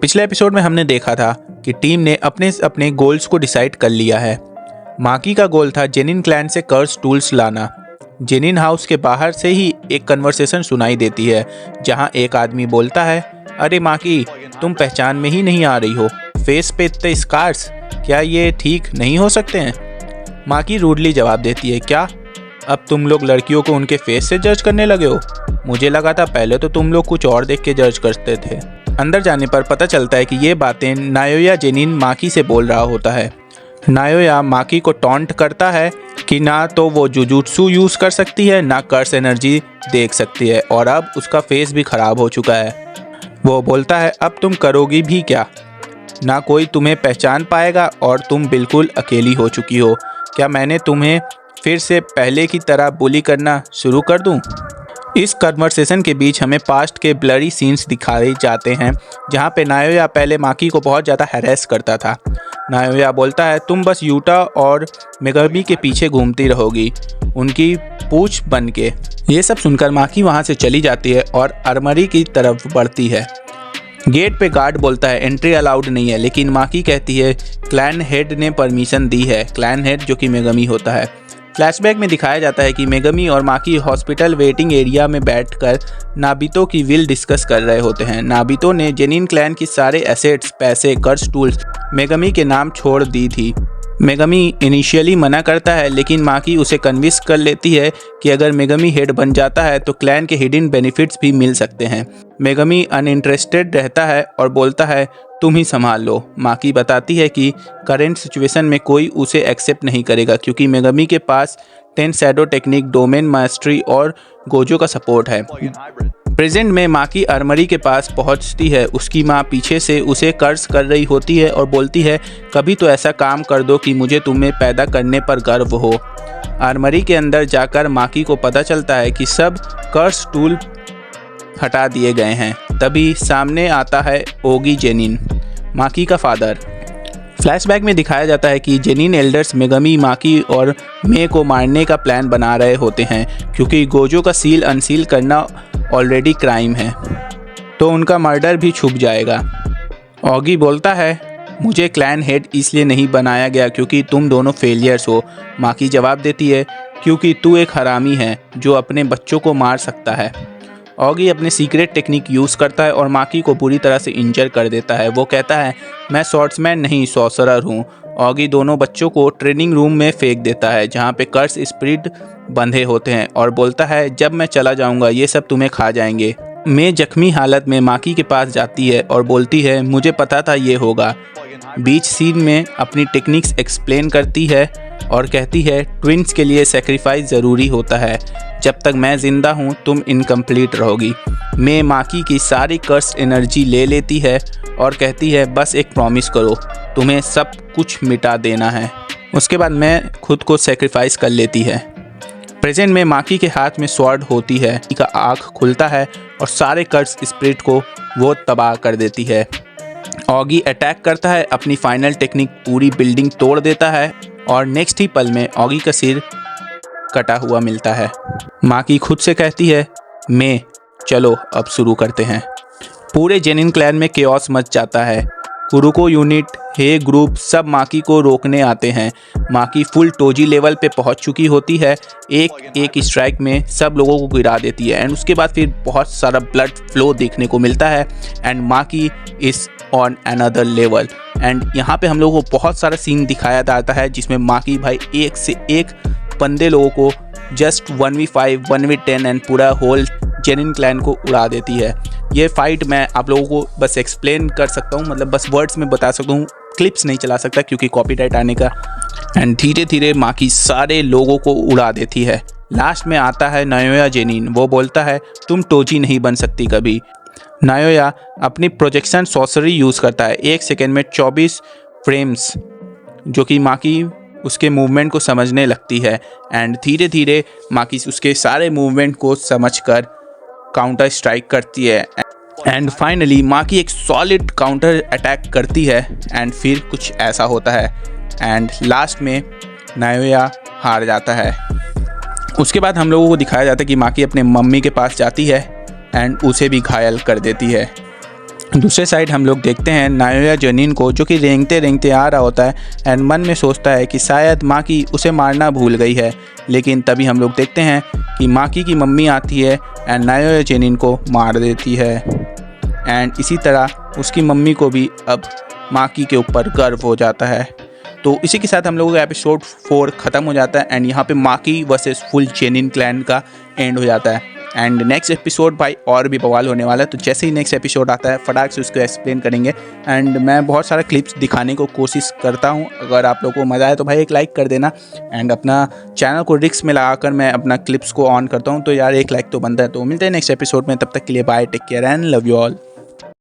पिछले एपिसोड में हमने देखा था कि टीम ने अपने अपने गोल्स को डिसाइड कर लिया है। माकी का गोल था जेनिन क्लैन से कर्स टूल्स लाना। जेनिन हाउस के बाहर से ही एक कन्वर्सेशन सुनाई देती है जहां एक आदमी बोलता है, अरे माकी, तुम पहचान में ही नहीं आ रही हो, फेस पे इतने स्कार्स, क्या ये ठीक नहीं हो सकते हैं? माकी रूडली जवाब देती है, क्या अब तुम लोग लड़कियों को उनके फेस से जज करने लगे हो? मुझे लगा था पहले तो तुम लोग कुछ और देख के जज करते थे। अंदर जाने पर पता चलता है कि ये बातें नायोया जेनिन माकी से बोल रहा होता है। नायोया माकी को टॉन्ट करता है कि ना तो वो जुजुत्सु यूज़ कर सकती है, ना कर्स एनर्जी देख सकती है, और अब उसका फेस भी ख़राब हो चुका है। वो बोलता है, अब तुम करोगी भी क्या? ना कोई तुम्हें पहचान पाएगा और तुम बिल्कुल अकेली हो चुकी हो। क्या मैंने तुम्हें फिर से पहले की तरह बुली करना शुरू कर दूं? इस कन्वर्सेशन के बीच हमें पास्ट के ब्लरी सीन्स दिखाए जाते हैं जहां पे नायोया पहले माकी को बहुत ज़्यादा हैरेस करता था। नायोया बोलता है, तुम बस यूटा और मेगमी के पीछे घूमती रहोगी, उनकी पूछ बन के। ये सब सुनकर माकी वहां से चली जाती है और आर्मरी की तरफ बढ़ती है। गेट पे गार्ड बोलता है एंट्री अलाउड नहीं है, लेकिन माकी कहती है क्लैन हेड ने परमिशन दी है। क्लैन हेड जो कि मेगमी होता है। फ्लैशबैक में दिखाया जाता है कि मेगमी और माकी हॉस्पिटल वेटिंग एरिया में बैठकर नाबितो की विल डिस्कस कर रहे होते हैं। नाबितो ने जेनिन क्लैन की सारे एसेट्स, पैसे, कर्स टूल्स मेगमी के नाम छोड़ दी थी। मेगमी इनिशियली मना करता है, लेकिन माकी उसे कन्विंस कर लेती है कि अगर मेगमी हेड बन जाता है तो क्लैन के हिडन बेनिफिट्स भी मिल सकते हैं। मेगमी अनइंटरेस्टेड रहता है और बोलता है, तुम ही संभाल लो। माकी बताती है कि करेंट सिचुएशन में कोई उसे एक्सेप्ट नहीं करेगा क्योंकि मेगमी के पास 10 शैडो टेक्निक, डोमेन मास्टरी और गोजो का सपोर्ट है। प्रेजेंट में माकी आर्मरी के पास पहुंचती है। उसकी माँ पीछे से उसे कर्ज कर रही होती है और बोलती है, कभी तो ऐसा काम कर दो कि मुझे तुम्हें पैदा करने पर गर्व हो। आर्मरी के अंदर जाकर माकी को पता चलता है कि सब कर्स टूल हटा दिए गए हैं। तभी सामने आता है ओगी जेनिन, माकी का फादर। फ्लैशबैक में दिखाया जाता है कि जेनिन एल्डर्स मेगमी, माकी और मे को मारने का प्लान बना रहे होते हैं क्योंकि गोजो का सील अनसील करना ऑलरेडी क्राइम है, तो उनका मर्डर भी छुप जाएगा। ओगी बोलता है, मुझे क्लैन हेड इसलिए नहीं बनाया गया क्योंकि तुम दोनों फेलियर्स हो। माकी जवाब देती है, क्योंकि तू एक हरामी है जो अपने बच्चों को मार सकता है। ओगी अपने सीक्रेट टेक्निक यूज़ करता है और माकी को बुरी तरह से इंजर कर देता है। वो कहता है, मैं सॉर्ट्समैन नहीं, सॉर्सरर हूँ। ओगी दोनों बच्चों को ट्रेनिंग रूम में फेंक देता है जहाँ पे कर्स स्पिरिट बंधे होते हैं और बोलता है, जब मैं चला जाऊँगा ये सब तुम्हें खा जाएंगे। मैं जख्मी हालत में माकी के पास जाती है और बोलती है, मुझे पता था ये होगा। बीच सीन में अपनी टेक्निक्स एक्सप्लेन करती है और कहती है, ट्विंस के लिए सेक्रीफाइस ज़रूरी होता है। जब तक मैं ज़िंदा हूँ तुम इनकम्प्लीट रहोगी। मैं माकी की सारी कर्स एनर्जी ले लेती है और कहती है, बस एक प्रॉमिस करो, तुम्हें सब कुछ मिटा देना है। उसके बाद मैं खुद को सेक्रीफाइस कर लेती है। प्रेजेंट में माकी के हाथ में स्वॉर्ड होती है। का आँख खुलता है और सारे कर्स स्पिरिट को वो तबाह कर देती है। ओगी अटैक करता है, अपनी फाइनल टेक्निक पूरी बिल्डिंग तोड़ देता है और नेक्स्ट ही पल में ओगी का सिर कटा हुआ मिलता है। माकी खुद से कहती है, मैं चलो अब शुरू करते हैं। पूरे जेनिन क्लैन में केओस मच जाता है। कुरुको यूनिट, हे ग्रुप सब माकी को रोकने आते हैं। माकी फुल टोजी लेवल पे पहुंच चुकी होती है। एक स्ट्राइक में सब लोगों को गिरा देती है एंड उसके बाद फिर बहुत सारा ब्लड फ्लो देखने को मिलता है and maki is on another level. And यहाँ पे हम लोगों को बहुत सारा सीन दिखाया जाता है जिसमें माकी भाई एक से एक बंदे लोगों को जस्ट 1v5, 1v10 एंड पूरा होल जेनिन क्लैन को उड़ा देती है। ये फाइट मैं आप लोगों को बस एक्सप्लेन कर सकता हूँ, मतलब बस वर्ड्स में बता सकता हूँ, क्लिप्स नहीं चला सकता क्योंकि कॉपीराइट आने का। एंड धीरे धीरे माकी सारे लोगों को उड़ा देती है। लास्ट में आता है नायोया जेनिन। वो बोलता है, तुम टोजी नहीं बन सकती कभी। नायोया अपनी प्रोजेक्शन सॉर्सरी यूज़ करता है। 1 सेकेंड में 24 फ्रेम्स, जो कि माकी उसके मूवमेंट को समझने लगती है एंड धीरे धीरे माकी उसके सारे मूवमेंट को समझकर काउंटर स्ट्राइक करती है एंड फाइनली माकी एक सॉलिड काउंटर अटैक करती है एंड फिर कुछ ऐसा होता है एंड लास्ट में नायोया हार जाता है। उसके बाद हम लोगों को दिखाया जाता है कि माकी अपने मम्मी के पास जाती है एंड उसे भी घायल कर देती है। दूसरे साइड हम लोग देखते हैं नायोया जेनिन को, जो कि रेंगते रेंगते आ रहा होता है एंड मन में सोचता है कि शायद माकी उसे मारना भूल गई है। लेकिन तभी हम लोग देखते हैं कि माकी की मम्मी आती है एंड नायोया जेनिन को मार देती है। एंड इसी तरह उसकी मम्मी को भी अब माकी के ऊपर गर्व हो जाता है। तो इसी के साथ हम लोगों का एपिसोड 4 ख़त्म हो जाता है एंड यहाँ पे माकी वर्सेस फुल जेनिन क्लैन का एंड हो जाता है। एंड नेक्स्ट एपिसोड भाई और भी बवाल होने वाला है, तो जैसे ही नेक्स्ट एपिसोड आता है फटाक से उसको एक्सप्लेन करेंगे। एंड मैं बहुत सारा क्लिप्स दिखाने को कोशिश करता हूँ। अगर आप लोगों को मज़ा आए तो भाई एक लाइक कर देना एंड अपना चैनल को रिस्क में लगाकर मैं अपना क्लिप्स को ऑन करता हूँ, तो यार एक लाइक तो बनता है। तो मिलते हैं नेक्स्ट एपिसोड में, तब तक के लिए bye, take care and love you all.